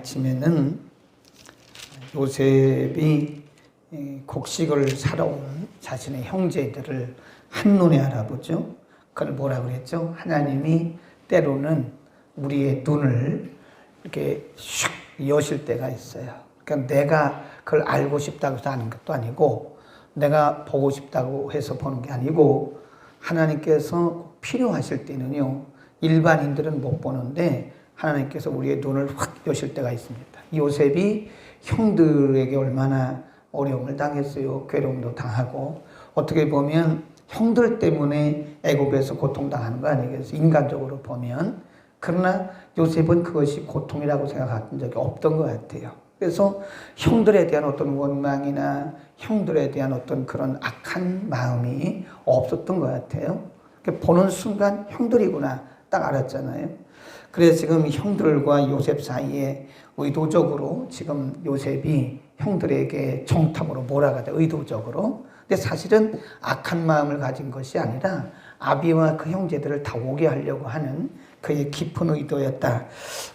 아침에는 요셉이 곡식을 사러 온 자신의 형제들을 한눈에 알아보죠. 그걸 뭐라 그랬죠? 하나님이 때로는 우리의 눈을 이렇게 슉 여실 때가 있어요. 그러니까 내가 그걸 알고 싶다고 해서 아는 것도 아니고, 내가 보고 싶다고 해서 보는 게 아니고, 하나님께서 필요하실 때는요, 일반인들은 못 보는데 하나님께서 우리의 눈을 확 여실 때가 있습니다. 요셉이 형들에게 얼마나 어려움을 당했어요. 괴로움도 당하고, 어떻게 보면 형들 때문에 애굽에서 고통당하는 거 아니겠어요? 인간적으로 보면. 그러나 요셉은 그것이 고통이라고 생각한 적이 없던 것 같아요. 그래서 형들에 대한 어떤 원망이나 형들에 대한 어떤 그런 악한 마음이 없었던 것 같아요. 보는 순간 형들이구나 딱 알았잖아요. 그래서 지금 형들과 요셉 사이에 의도적으로 지금 요셉이 형들에게 정탐으로 몰아가다, 의도적으로. 근데 사실은 악한 마음을 가진 것이 아니라 아비와 그 형제들을 다 오게 하려고 하는 그의 깊은 의도였다.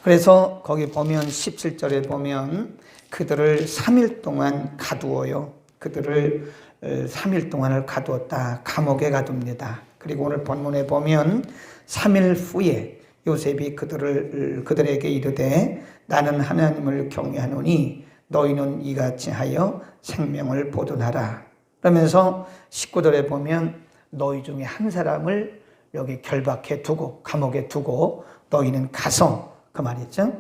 그래서 거기 보면 17절에 보면 그들을 3일 동안 가두어요. 그들을 3일 동안을 가두었다. 감옥에 가둡니다. 그리고 오늘 본문에 보면 3일 후에 요셉이 그들에게 이르되 나는 하나님을 경외하노니 너희는 이같이 하여 생명을 보존하라. 그러면서 19절에 보면 너희 중에 한 사람을 여기 결박해 두고 감옥에 두고 너희는 가서, 그 말이죠,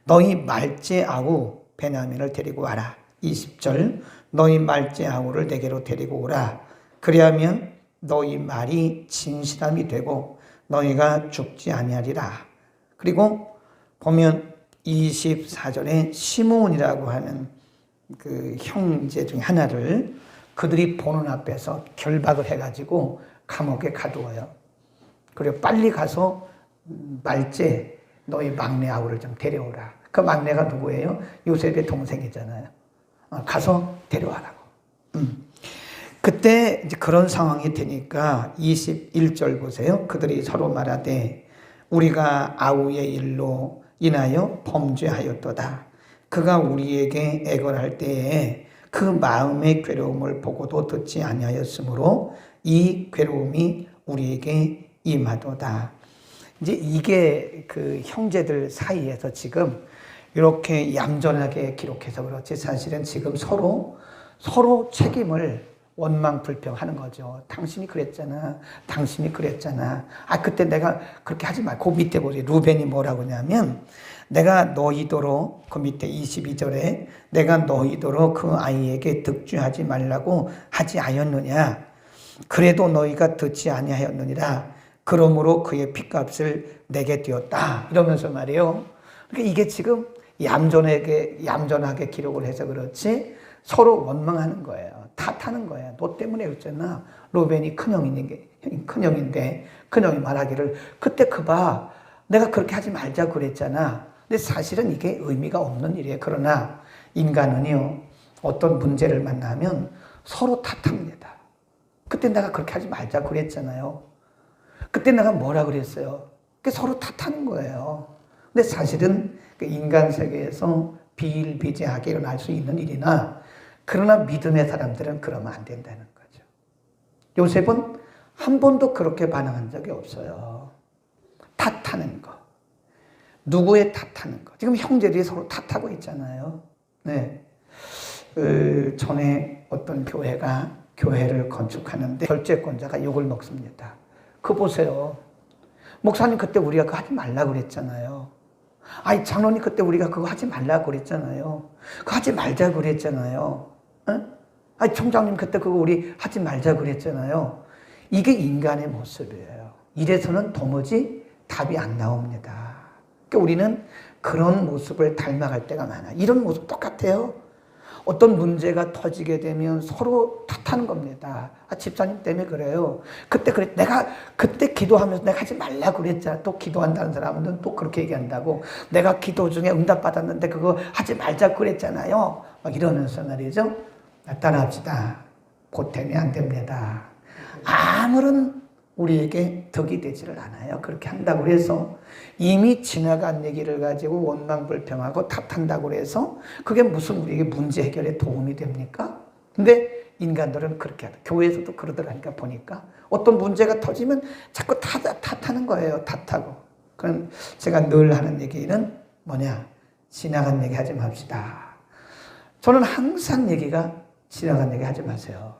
너희 말제 아우 베냐민을 데리고 와라. 20절 너희 말제 아우를 내게로 데리고 오라. 그리하면 너희 말이 진실함이 되고 너희가 죽지 아니하리라. 그리고 보면 24절에 시므온이라고 하는 그 형제 중에 하나를 그들이 보는 앞에서 결박을 해가지고 감옥에 가두어요. 그리고 빨리 가서 말제 너희 막내 아우를 좀 데려오라. 그 막내가 누구예요? 요셉의 동생이잖아요. 가서 데려와라고. 그때 이제 그런 상황이 되니까 21절 보세요. 그들이 서로 말하되 우리가 아우의 일로 인하여 범죄하였도다. 그가 우리에게 애걸할 때에 그 마음의 괴로움을 보고도 듣지 아니하였으므로 이 괴로움이 우리에게 임하도다. 이제 이게 그 형제들 사이에서 지금 이렇게 얌전하게 기록해서 그렇지 사실은 지금 서로 책임을 원망 불평하는 거죠. 당신이 그랬잖아. 당신이 그랬잖아. 그때 내가 그렇게 하지 말고. 그 밑에 보세요. 루벤이 뭐라고 하냐면 내가 너희더러, 그 밑에 22절에 내가 너희더러 그 아이에게 득주하지 말라고 하지 아니었느냐. 그래도 너희가 듣지 아니하였느니라. 그러므로 그의 핏값을 내게 되었다. 이러면서 말이에요. 그러니까 이게 지금 얌전하게 기록을 해서 그렇지 서로 원망하는 거예요. 탓하는 거예요. 너 때문에 그랬잖아. 로벤이 큰형인데 큰형이 말하기를 그때 그봐 내가 그렇게 하지 말자 그랬잖아. 근데 사실은 이게 의미가 없는 일이에요. 그러나 인간은요, 어떤 문제를 만나면 서로 탓합니다. 그때 내가 그렇게 하지 말자 그랬잖아요. 그때 내가 뭐라 그랬어요. 서로 탓하는 거예요. 근데 사실은 그 인간 세계에서 비일비재하게 일어날 수 있는 일이나, 그러나 믿음의 사람들은 그러면 안 된다는 거죠. 요셉은 한 번도 그렇게 반응한 적이 없어요. 탓하는 거. 누구의 탓하는 거. 지금 형제들이 서로 탓하고 있잖아요. 네. 전에 어떤 교회가 교회를 건축하는데 결재권자가 욕을 먹습니다. 그거 보세요. 목사님 그때 우리가 그거 하지 말라고 그랬잖아요. 장로님 그때 우리가 그거 하지 말라고 그랬잖아요. 그거 하지 말자 그랬잖아요. 총장님 그때 그거 우리 하지 말자 그랬잖아요. 이게 인간의 모습이에요. 이래서는 도무지 답이 안 나옵니다. 그러니까 우리는 그런 모습을 닮아갈 때가 많아요. 이런 모습 똑같아요. 어떤 문제가 터지게 되면 서로 탓하는 겁니다. 집사님 때문에 그래요. 내가 그때 기도하면서 내가 하지 말라고 그랬잖아. 또 기도한다는 사람은 또 그렇게 얘기한다고. 내가 기도 중에 응답받았는데 그거 하지 말자 그랬잖아요. 막 이러면서 말이죠. 따라합시다. 보탬이 안 됩니다. 아무런 우리에게 덕이 되지를 않아요. 그렇게 한다고 해서 이미 지나간 얘기를 가지고 원망불평하고 탓한다고 해서 그게 무슨 우리에게 문제 해결에 도움이 됩니까? 근데 인간들은 그렇게 하다. 교회에서도 그러더라니까 보니까 어떤 문제가 터지면 자꾸 탓하는 거예요. 탓하고. 그럼 제가 늘 하는 얘기는 뭐냐? 지나간 얘기 하지 맙시다. 저는 항상 얘기가 지나간 얘기 하지 마세요.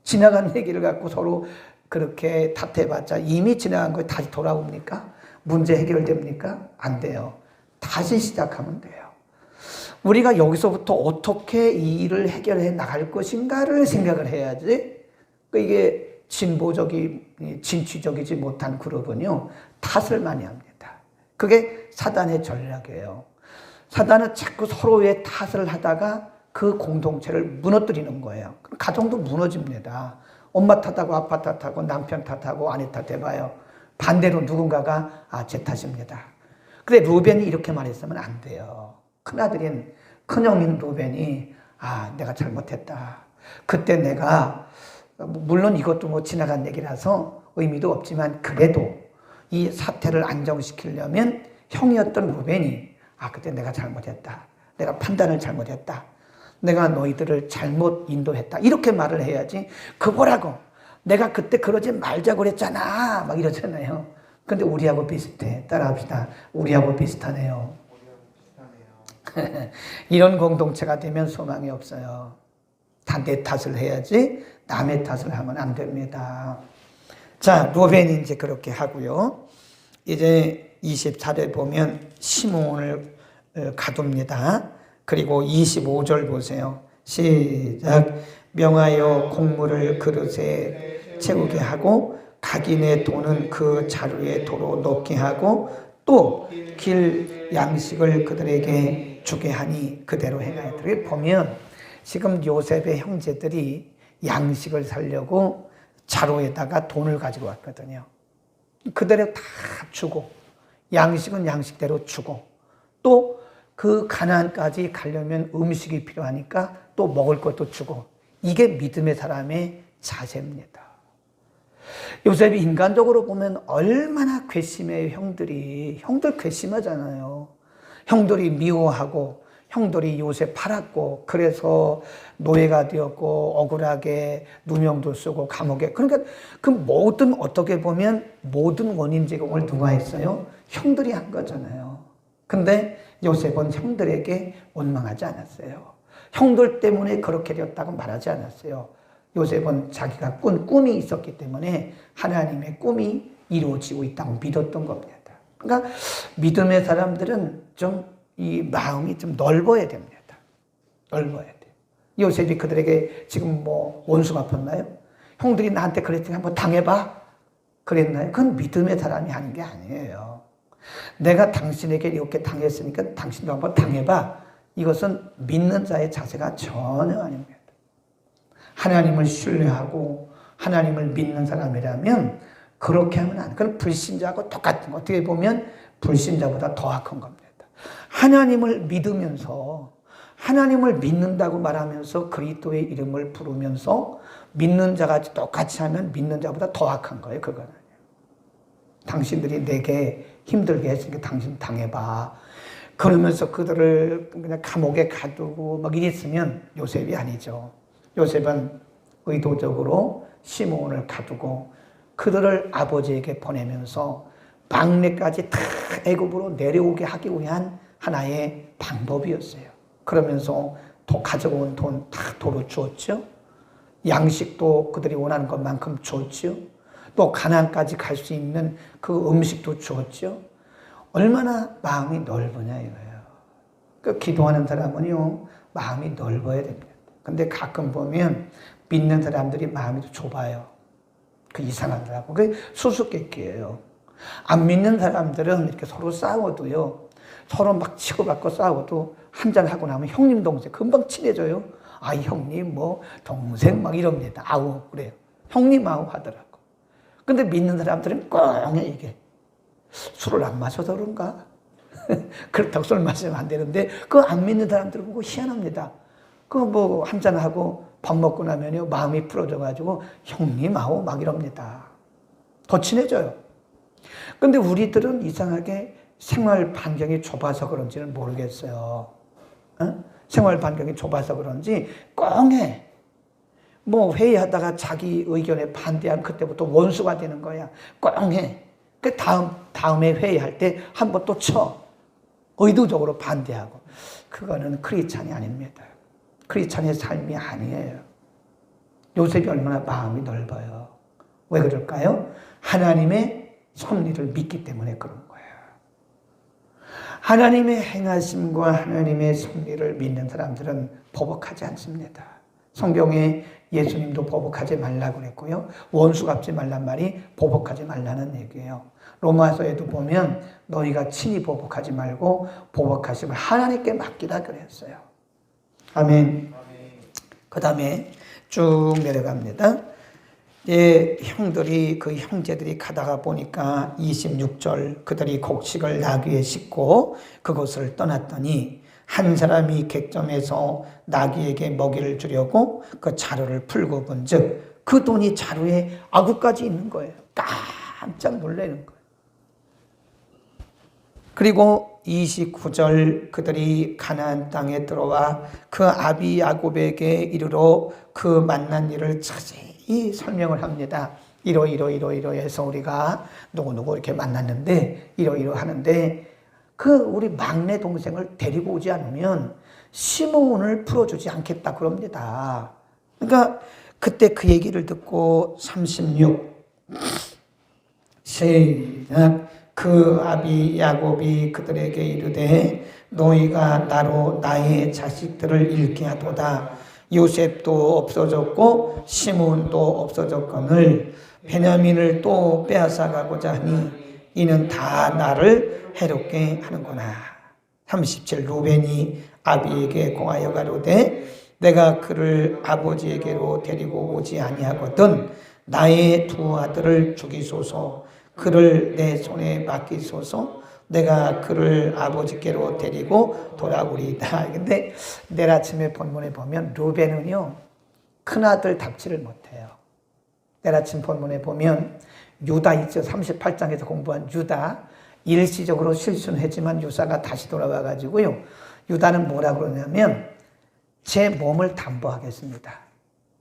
지나간 얘기를 갖고 서로 그렇게 탓해봤자 이미 지나간 거에 다시 돌아옵니까? 문제 해결됩니까? 안 돼요. 다시 시작하면 돼요. 우리가 여기서부터 어떻게 이 일을 해결해 나갈 것인가를 생각을 해야지. 이게 진취적이지 못한 그룹은요, 탓을 많이 합니다. 그게 사단의 전략이에요. 사단은 자꾸 서로의 탓을 하다가 그 공동체를 무너뜨리는 거예요. 가정도 무너집니다. 엄마 탓하고 아빠 탓하고 남편 탓하고 아내 탓해봐요. 반대로 누군가가 제 탓입니다. 근데 루벤이 이렇게 말했으면 안 돼요. 큰아들인 큰형인 루벤이 내가 잘못했다. 그때 내가 물론 이것도 뭐 지나간 얘기라서 의미도 없지만 그래도 이 사태를 안정시키려면 형이었던 루벤이 그때 내가 잘못했다. 내가 판단을 잘못했다. 내가 너희들을 잘못 인도했다. 이렇게 말을 해야지. 그거라고 내가 그때 그러지 말자고 그랬잖아. 막 이러잖아요. 근데 우리하고 비슷해. 따라합시다. 우리하고 비슷하네요. 이런 공동체가 되면 소망이 없어요. 다 내 탓을 해야지 남의 탓을 하면 안 됩니다. 자, 루벤이 이제 그렇게 하고요. 이제 24절 보면 시몬을 가둡니다. 그리고 25절 보세요. 시작. 명하여 곡물을 그릇에 채우게 하고 각인의 돈은 그 자루에 도로 넣게 하고 또 길 양식을 그들에게 주게 하니 그대로 행하였다. 이렇게 보면 지금 요셉의 형제들이 양식을 사려고 자루에다가 돈을 가지고 왔거든요. 그대로 다 주고 양식은 양식대로 주고 또 그 가나안까지 가려면 음식이 필요하니까 또 먹을 것도 주고 이게 믿음의 사람의 자세입니다. 요셉이 인간적으로 보면 얼마나 괘씸해요. 형들 괘씸하잖아요. 형들이 미워하고 형들이 요셉 팔았고 그래서 노예가 되었고 억울하게 누명도 쓰고 감옥에 그러니까 그 모든 어떻게 보면 모든 원인 제공을 누가 했어요? 형들이 한 거잖아요. 근데 요셉은 형들에게 원망하지 않았어요. 형들 때문에 그렇게 되었다고 말하지 않았어요. 요셉은 자기가 꾼 꿈이 있었기 때문에 하나님의 꿈이 이루어지고 있다고 믿었던 겁니다. 그러니까 믿음의 사람들은 좀 이 마음이 좀 넓어야 됩니다. 넓어야 돼요. 요셉이 그들에게 지금 뭐 원수 갚았나요? 형들이 나한테 그랬더니 한번 당해봐. 그랬나요? 그건 믿음의 사람이 하는 게 아니에요. 내가 당신에게 이렇게 당했으니까 당신도 한번 당해봐. 이것은 믿는 자의 자세가 전혀 아닙니다. 하나님을 신뢰하고 하나님을 믿는 사람이라면 그렇게 하면 안 돼요. 그건 불신자하고 똑같은 거. 어떻게 보면 불신자보다 더 악한 겁니다. 하나님을 믿으면서 하나님을 믿는다고 말하면서 그리스도의 이름을 부르면서 믿는 자가 똑같이 하면 믿는 자보다 더 악한 거예요. 그거는. 당신들이 내게 힘들게 했으니까 당신 당해봐. 그러면서 그들을 그냥 감옥에 가두고 막 이랬으면 요셉이 아니죠. 요셉은 의도적으로 시몬을 가두고 그들을 아버지에게 보내면서 막내까지 다 애굽으로 내려오게 하기 위한 하나의 방법이었어요. 그러면서 가져온 돈 다 도로 주었죠. 양식도 그들이 원하는 것만큼 주었죠. 또 가나안까지 갈 수 있는 그 음식도 주었죠. 얼마나 마음이 넓으냐 이거예요. 그 기도하는 사람은요 마음이 넓어야 됩니다. 근데 가끔 보면 믿는 사람들이 마음이 좁아요. 그 이상하더라고. 그게 수수께끼예요. 안 믿는 사람들은 이렇게 서로 싸워도요. 서로 막 치고받고 싸워도 한잔하고 나면 형님 동생 금방 친해져요. 형님 뭐 동생 막 이럽니다. 아우 그래요. 형님 아우 하더라고. 근데 믿는 사람들은 꽁해 이게. 술을 안 마셔서 그런가? 그렇다고 술 마시면 안 되는데 그 안 믿는 사람들 보고 희한합니다. 그 뭐 한잔하고 밥 먹고 나면요 마음이 풀어져가지고 형님 아우 막 이럽니다. 더 친해져요. 근데 우리들은 이상하게 생활 반경이 좁아서 그런지는 모르겠어요. 생활 반경이 좁아서 그런지 꽁해. 뭐 회의하다가 자기 의견에 반대한 그때부터 원수가 되는 거야. 꽁해. 그 다음에 회의할 때 한 번 또 쳐. 의도적으로 반대하고. 그거는 크리스찬이 아닙니다. 크리스찬의 삶이 아니에요. 요셉이 얼마나 마음이 넓어요. 왜 그럴까요? 하나님의 섭리를 믿기 때문에 그런 거예요. 하나님의 행하심과 하나님의 섭리를 믿는 사람들은 보복하지 않습니다. 성경에 예수님도 보복하지 말라고 그랬고요. 원수 갚지 말란 말이 보복하지 말라는 얘기예요. 로마서에도 보면 너희가 친히 보복하지 말고 보복하심을 하나님께 맡기라 그랬어요. 아멘. 그 다음에 쭉 내려갑니다. 그 형제들이 가다가 보니까 26절 그들이 곡식을 나귀에 싣고 그곳을 떠났더니 한 사람이 객점에서 나귀에게 먹이를 주려고 그 자루를 풀고 본즉 그 돈이 자루에 아구까지 있는 거예요. 깜짝 놀라는 거예요. 그리고 29절 그들이 가나안 땅에 들어와 그 아비 야곱에게 이르러 그 만난 일을 자세히 설명을 합니다. 이러해서 우리가 누구누구 이렇게 만났는데 이러 하는데 그 우리 막내 동생을 데리고 오지 않으면 시므온을 풀어주지 않겠다 그럽니다. 그러니까 그때 그 얘기를 듣고 36 시작 그 아비 야곱이 그들에게 이르되 너희가 나로 나의 자식들을 잃게 하도다. 요셉도 없어졌고 시므온도 없어졌거늘 베냐민을 또 빼앗아가고자 하니 이는 다 나를 해롭게 하는구나. 37 루벤이 아비에게 공하여 가로되 내가 그를 아버지에게로 데리고 오지 아니하거든 나의 두 아들을 죽이소서. 그를 내 손에 맡기소서. 내가 그를 아버지께로 데리고 돌아오리이다. 근데 내일 아침에 본문에 보면 루벤은요 큰아들 답지를 못해요. 내일 아침 본문에 보면 유다 있죠. 38장에서 공부한 유다 일시적으로 실수는 했지만 유다가 다시 돌아와 가지고요. 유다는 뭐라 그러냐면 제 몸을 담보하겠습니다.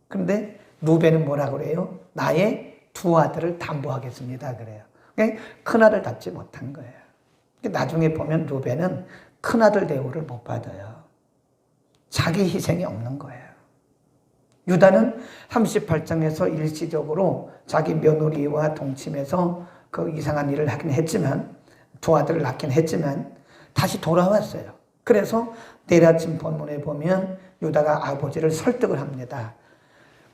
그런데 루벤은 뭐라 그래요? 나의 두 아들을 담보하겠습니다. 그래요. 그러니까 큰아들 답지 못한 거예요. 나중에 보면 루벤은 큰아들 대우를 못 받아요. 자기 희생이 없는 거예요. 유다는 38장에서 일시적으로 자기 며느리와 동침해서 그 이상한 일을 하긴 했지만 두 아들을 낳긴 했지만 다시 돌아왔어요. 그래서 내일 아침 본문에 보면 유다가 아버지를 설득을 합니다.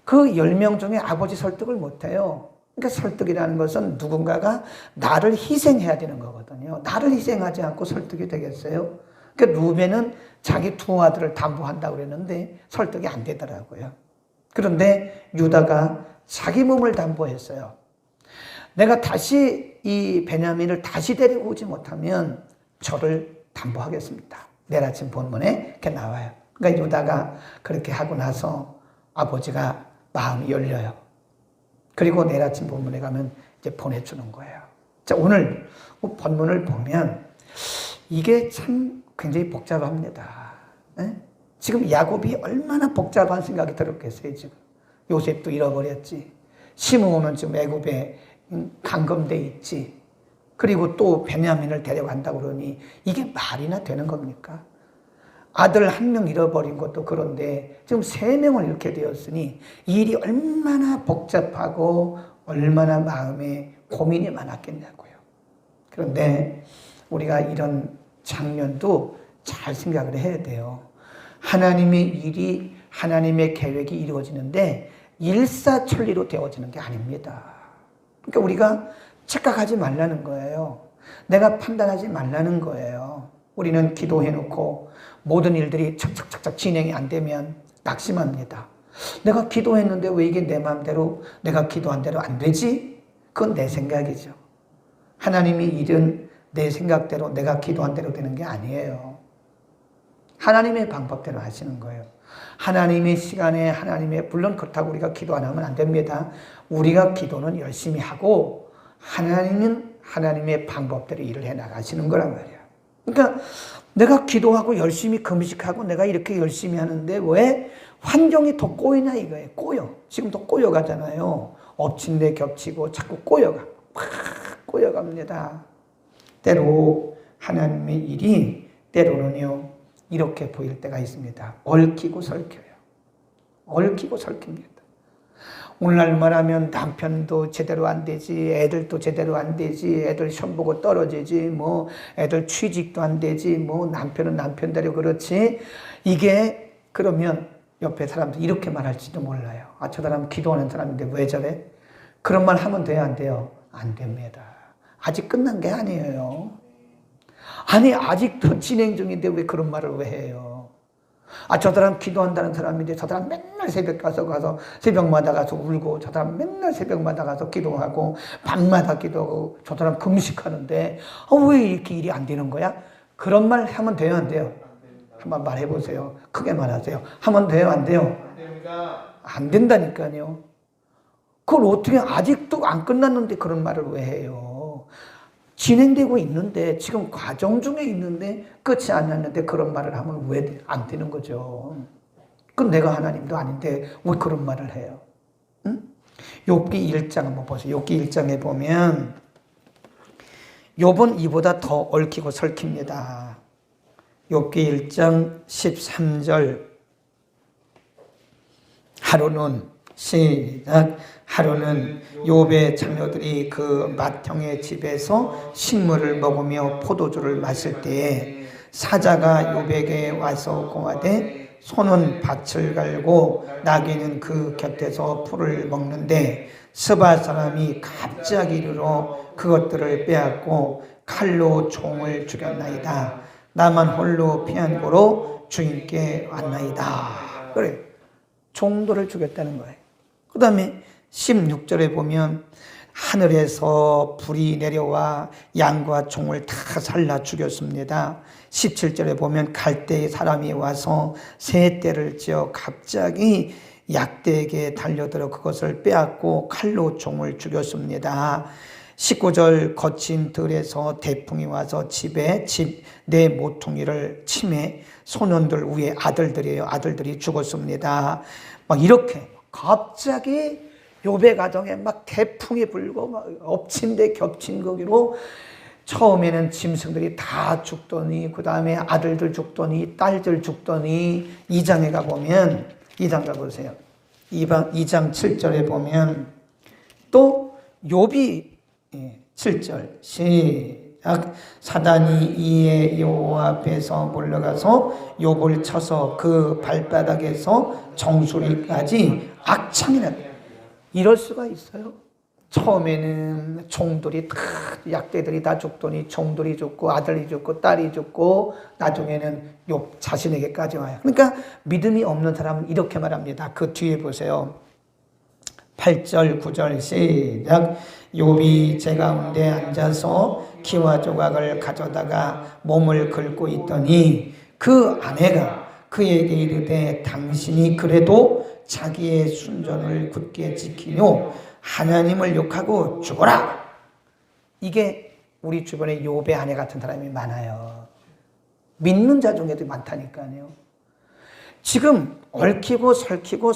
그 10명 중에 아버지 설득을 못해요. 그러니까 설득이라는 것은 누군가가 나를 희생해야 되는 거거든요. 나를 희생하지 않고 설득이 되겠어요? 그러니까 루벤은 자기 두 아들을 담보한다고 그랬는데 설득이 안 되더라고요. 그런데 유다가 자기 몸을 담보했어요. 내가 다시 이 베냐민을 다시 데리고 오지 못하면 저를 담보하겠습니다. 내일 아침 본문에 이렇게 나와요. 그러니까 유다가 그렇게 하고 나서 아버지가 마음이 열려요. 그리고 내일 아침 본문에 가면 이제 보내주는 거예요. 자, 오늘 본문을 보면 이게 참 굉장히 복잡합니다. 네? 지금 야곱이 얼마나 복잡한 생각이 들었겠어요, 지금. 요셉도 잃어버렸지. 시므온은 지금 애굽에 감금돼 있지. 그리고 또 베냐민을 데려간다고 그러니 이게 말이나 되는 겁니까? 아들 한 명 잃어버린 것도 그런데 지금 3명을 잃게 되었으니 일이 얼마나 복잡하고 얼마나 마음에 고민이 많았겠냐고요. 그런데 우리가 이런 장면도 잘 생각을 해야 돼요. 하나님의 일이 하나님의 계획이 이루어지는데 일사천리로 되어지는 게 아닙니다. 그러니까 우리가 착각하지 말라는 거예요. 내가 판단하지 말라는 거예요. 우리는 기도해놓고 모든 일들이 착착착착 진행이 안 되면 낙심합니다. 내가 기도했는데 왜 이게 내 마음대로 내가 기도한 대로 안 되지? 그건 내 생각이죠. 하나님의 일은 내 생각대로 내가 기도한 대로 되는 게 아니에요. 하나님의 방법대로 하시는 거예요. 하나님의 시간에 물론 그렇다고 우리가 기도 안 하면 안 됩니다. 우리가 기도는 열심히 하고 하나님은 하나님의 방법대로 일을 해 나가시는 거란 말이야. 그러니까 내가 기도하고 열심히 금식하고 내가 이렇게 열심히 하는데 왜 환경이 더 꼬이냐 이거예요. 꼬여. 지금 더 꼬여가잖아요. 엎친 데 겹치고 자꾸 꼬여가. 막 꼬여갑니다. 때로 하나님의 일이 때로는요 이렇게 보일 때가 있습니다. 얽히고 설켜요. 얽히고 설킵니다. 오늘날 말하면 남편도 제대로 안 되지, 애들도 제대로 안 되지, 애들 시험 보고 떨어지지, 뭐 애들 취직도 안 되지, 뭐 남편은 남편대로 그렇지. 이게 그러면 옆에 사람들 이렇게 말할지도 몰라요. 아, 저 사람 기도하는 사람인데 왜 저래? 그런 말 하면 돼요, 안 돼요? 안 됩니다. 아직 끝난 게 아니에요. 아니, 아직도 진행 중인데 왜 그런 말을 왜 해요? 아, 저 사람 기도한다는 사람인데 저 사람 맨날 새벽 가서 새벽마다 가서 울고 저 사람 맨날 새벽마다 가서 기도하고 밤마다 기도하고 저 사람 금식하는데 왜 이렇게 일이 안 되는 거야? 그런 말 하면 돼요, 안 돼요? 한번 말해보세요. 크게 말하세요. 하면 돼요, 안 돼요? 안 된다니까요. 그걸 어떻게 아직도 안 끝났는데 그런 말을 왜 해요? 진행되고 있는데 지금 과정 중에 있는데 끝이 안 났는데 그런 말을 하면 왜 안 되는 거죠? 그건 내가 하나님도 아닌데 왜 그런 말을 해요? 응? 욥기 1장 한번 보세요. 욥기 1장에 보면 욥은 이보다 더 얽히고 설킵니다. 욥기 1장 13절 하루는 시작. 하루는 욥의 자녀들이 그 맏형의 집에서 식물을 먹으며 포도주를 마실 때에 사자가 욥에게 와서 고하되 소는 밭을 갈고 나귀는 그 곁에서 풀을 먹는데 스바 사람이 갑자기 이르러 그것들을 빼앗고 칼로 종을 죽였나이다. 나만 홀로 피한 고로 주인께 왔나이다. 그래, 종들을 죽였다는 거예요. 그 다음에 16절에 보면 하늘에서 불이 내려와 양과 종을 다 살라 죽였습니다. 17절에 보면 갈대의 사람이 와서 새 떼를 지어 갑자기 약대에게 달려들어 그것을 빼앗고 칼로 종을 죽였습니다. 19절 거친 들에서 태풍이 와서 집에 내 모퉁이를 침해 소년들 위에 아들들이에요. 아들들이 죽었습니다. 막 이렇게 갑자기 욥의 가정에 막 태풍이 불고 막 엎친 데 겹친 거기로 처음에는 짐승들이 다 죽더니 그 다음에 아들들 죽더니 딸들 죽더니 2장에 가보면 2장 가보세요. 2장 7절에 보면 또 욥이 7절 시작. 사단이 이에 여호와 앞에서 몰려가서 욥을 쳐서 그 발바닥에서 정수리까지 악창이나. 이럴 수가 있어요. 처음에는 종들이 다 약대들이 다 죽더니 종들이 죽고 아들이 죽고 딸이 죽고 나중에는 욥 자신에게까지 와요. 그러니까 믿음이 없는 사람은 이렇게 말합니다. 그 뒤에 보세요. 8절 9절 시작. 욥이 제 가운데 앉아서 키와 조각을 가져다가 몸을 긁고 있더니 그 아내가 그에게 이르되 당신이 그래도 자기의 순전을 굳게 지키며 하나님을 욕하고 죽어라. 이게 우리 주변에 욥의 아내 같은 사람이 많아요. 믿는 자 중에도 많다니까요. 지금 얽히고 설키고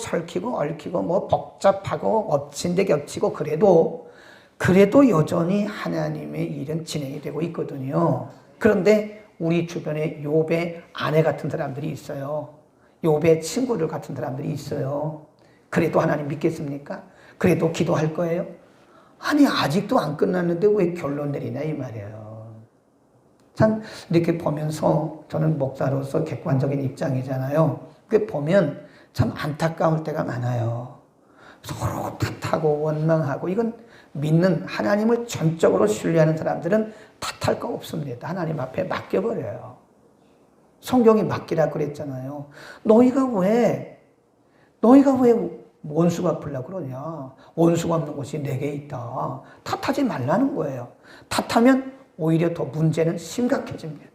얽히고 뭐 복잡하고 엎친 데 겹치고 그래도 여전히 하나님의 일은 진행이 되고 있거든요. 그런데 우리 주변에 욥의 아내 같은 사람들이 있어요. 욥의 친구들 같은 사람들이 있어요. 그래도 하나님 믿겠습니까? 그래도 기도할 거예요? 아니, 아직도 안 끝났는데 왜 결론 내리냐 이 말이에요. 참 이렇게 보면서 저는 목사로서 객관적인 입장이잖아요. 그 보면 참 안타까울 때가 많아요. 서로 탓하고 원망하고. 이건 믿는 하나님을 전적으로 신뢰하는 사람들은 탓할 거 없습니다. 하나님 앞에 맡겨버려요. 성경이 맡기라 그랬잖아요. 너희가 왜 원수 갚으려고 그러냐. 원수가 없는 곳이 내게 있다. 탓하지 말라는 거예요. 탓하면 오히려 더 문제는 심각해집니다.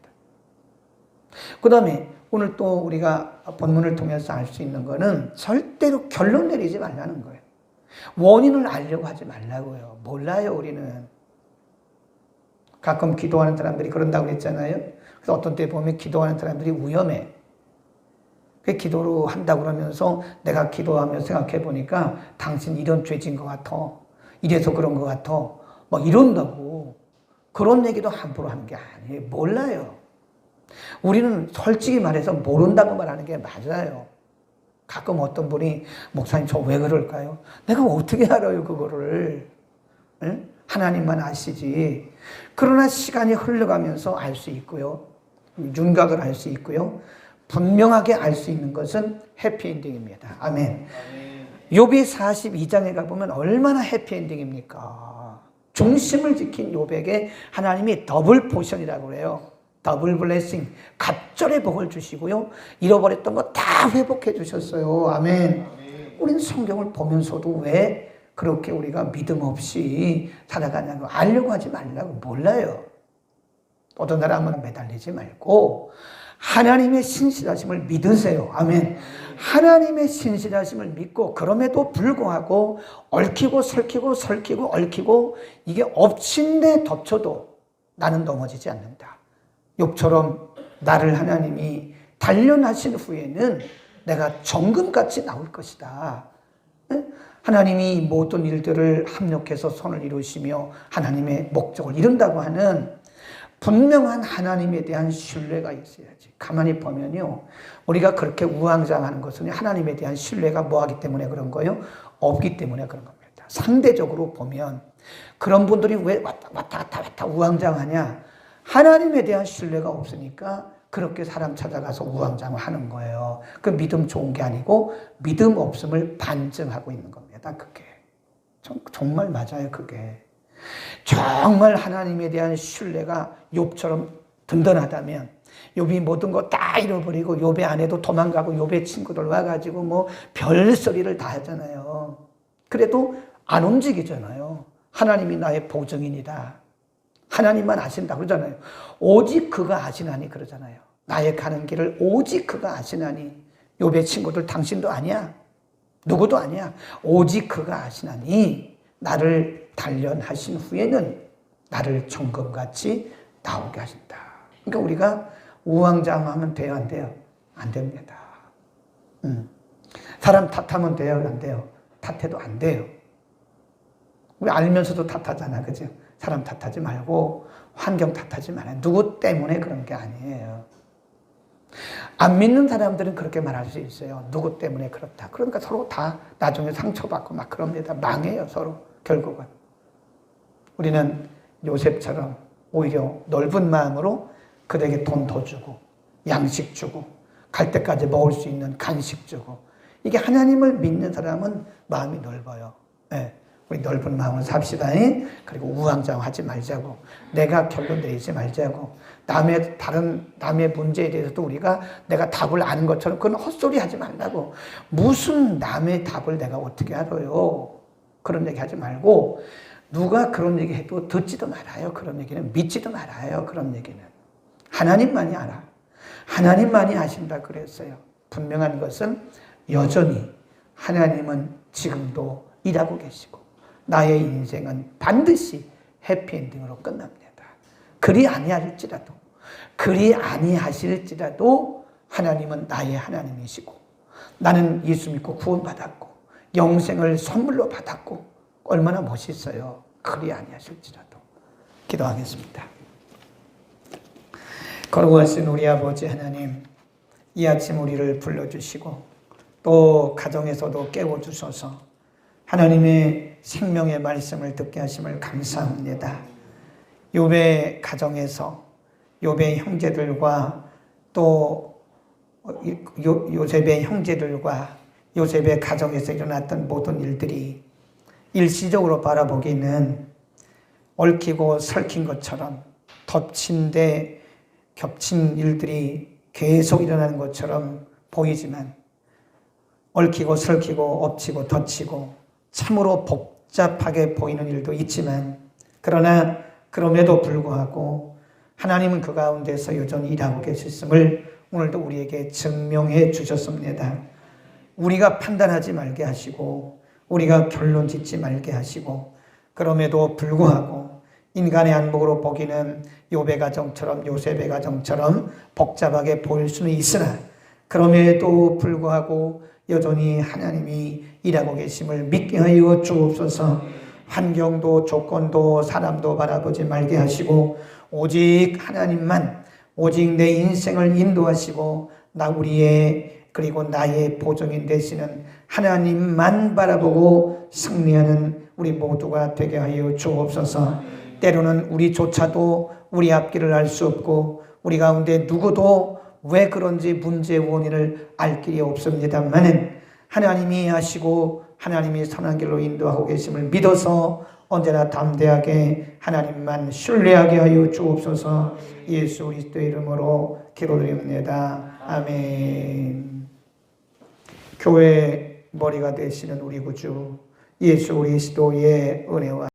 그 다음에 오늘 또 우리가 본문을 통해서 알 수 있는 거는 절대로 결론 내리지 말라는 거예요. 원인을 알려고 하지 말라고요. 몰라요, 우리는. 가끔 기도하는 사람들이 그런다고 그랬잖아요. 그래서 어떤 때 보면 기도하는 사람들이 위험해. 그 기도를 한다고 그러면서 내가 기도하면서 생각해 보니까 당신 이런 죄진 것 같아. 이래서 그런 것 같아. 막 이런다고. 그런 얘기도 함부로 하는 게 아니에요. 몰라요. 우리는 솔직히 말해서 모른다고 말하는 게 맞아요. 가끔 어떤 분이 목사님 저 왜 그럴까요? 내가 어떻게 알아요 그거를. 응? 하나님만 아시지. 그러나 시간이 흘러가면서 알 수 있고요. 윤곽을 알 수 있고요. 분명하게 알 수 있는 것은 해피엔딩입니다. 아멘. 욥기 42장에 가보면 얼마나 해피엔딩입니까? 중심을 지킨 욥에게 하나님이 더블 포션이라고 그래요. 더블 블레싱, 갑절의 복을 주시고요. 잃어버렸던 거 다 회복해 주셨어요. 아멘. 우리는 성경을 보면서도 왜 그렇게 우리가 믿음 없이 살아가냐고 알려고 하지 말라고 몰라요. 어떤 사람은 매달리지 말고 하나님의 신실하심을 믿으세요. 아멘. 하나님의 신실하심을 믿고 그럼에도 불구하고 얽히고 설키고 얽히고 이게 엎친 데 덮쳐도 나는 넘어지지 않는다. 욥처럼 나를 하나님이 단련하신 후에는 내가 정금같이 나올 것이다. 하나님이 모든 일들을 합력해서 선을 이루시며 하나님의 목적을 이룬다고 하는 분명한 하나님에 대한 신뢰가 있어야지. 가만히 보면요. 우리가 그렇게 우왕좌왕하는 것은 하나님에 대한 신뢰가 뭐하기 때문에 그런 거예요? 없기 때문에 그런 겁니다. 상대적으로 보면 그런 분들이 왜 왔다 우왕좌왕하냐? 하나님에 대한 신뢰가 없으니까 그렇게 사람 찾아가서 우왕좌왕하는 거예요. 그 믿음 좋은 게 아니고 믿음 없음을 반증하고 있는 겁니다. 그게. 정말 맞아요. 그게. 정말 하나님에 대한 신뢰가 욥처럼 든든하다면 욥이 모든 거 다 잃어버리고 욥의 아내도 도망가고 욥의 친구들 와가지고 뭐 별소리를 다 하잖아요. 그래도 안 움직이잖아요. 하나님이 나의 보증인이다. 하나님만 아신다 그러잖아요. 오직 그가 아시나니 그러잖아요. 나의 가는 길을 오직 그가 아시나니. 욥의 친구들 당신도 아니야. 누구도 아니야. 오직 그가 아시나니 나를 단련하신 후에는 나를 정금같이 나오게 하신다. 그러니까 우리가 우왕좌왕하면 돼요, 안 돼요? 안 됩니다. 사람 탓하면 돼요, 안 돼요? 탓해도 안 돼요. 우리 알면서도 탓하잖아, 그죠? 사람 탓하지 말고 환경 탓하지 말아요. 누구 때문에 그런 게 아니에요. 안 믿는 사람들은 그렇게 말할 수 있어요. 누구 때문에 그렇다. 그러니까 서로 다 나중에 상처받고 막 그럽니다. 망해요, 서로 결국은. 우리는 요셉처럼 오히려 넓은 마음으로 그에게 돈 더 주고 양식 주고 갈 때까지 먹을 수 있는 간식 주고 이게 하나님을 믿는 사람은 마음이 넓어요. 네. 우리 넓은 마음을 삽시다. 그리고 우왕좌왕하지 말자고 내가 결론 내리지 말자고 남의 문제에 대해서도 우리가 내가 답을 아는 것처럼 그건 헛소리 하지 말라고 무슨 남의 답을 내가 어떻게 알아요. 그런 얘기 하지 말고 누가 그런 얘기 해도 듣지도 말아요. 그런 얘기는 믿지도 말아요. 그런 얘기는. 하나님만이 알아. 하나님만이 아신다 그랬어요. 분명한 것은 여전히 하나님은 지금도 일하고 계시고 나의 인생은 반드시 해피엔딩으로 끝납니다. 그리 아니하실지라도 하나님은 나의 하나님이시고 나는 예수 믿고 구원받았고 영생을 선물로 받았고 얼마나 멋있어요. 그리 아니하실지라도. 기도하겠습니다. 거룩하신 우리 아버지 하나님, 이 아침 우리를 불러주시고 또 가정에서도 깨워주셔서 하나님의 생명의 말씀을 듣게 하심을 감사합니다. 욥의 가정에서 욥의 형제들과 또 요셉의 형제들과 요셉의 가정에서 일어났던 모든 일들이 일시적으로 바라보기에는 얽히고 설킨 것처럼 덮친 데 겹친 일들이 계속 일어나는 것처럼 보이지만 얽히고 설키고 엎치고 덧치고 참으로 복잡하게 보이는 일도 있지만 그러나 그럼에도 불구하고 하나님은 그 가운데서 여전히 일하고 계셨음을 오늘도 우리에게 증명해 주셨습니다. 우리가 판단하지 말게 하시고 우리가 결론 짓지 말게 하시고 그럼에도 불구하고 인간의 안목으로 보기는 욥의 가정처럼 요셉의 가정처럼 복잡하게 보일 수는 있으나 그럼에도 불구하고 여전히 하나님이 일하고 계심을 믿게 하여 주옵소서. 환경도 조건도 사람도 바라보지 말게 하시고 오직 하나님만, 오직 내 인생을 인도하시고 나 우리의 그리고 나의 보증인 되시는 하나님만 바라보고 승리하는 우리 모두가 되게 하여 주옵소서. 때로는 우리조차도 우리 앞길을 알 수 없고 우리 가운데 누구도 왜 그런지 문제의 원인을 알 길이 없습니다만은 하나님이 하시고 하나님이 선한 길로 인도하고 계심을 믿어서 언제나 담대하게 하나님만 신뢰하게 하여 주옵소서. 예수 그리스도의 이름으로 기도드립니다. 아멘. 교회의 머리가 되시는 우리 구주 예수 그리스도의 은혜와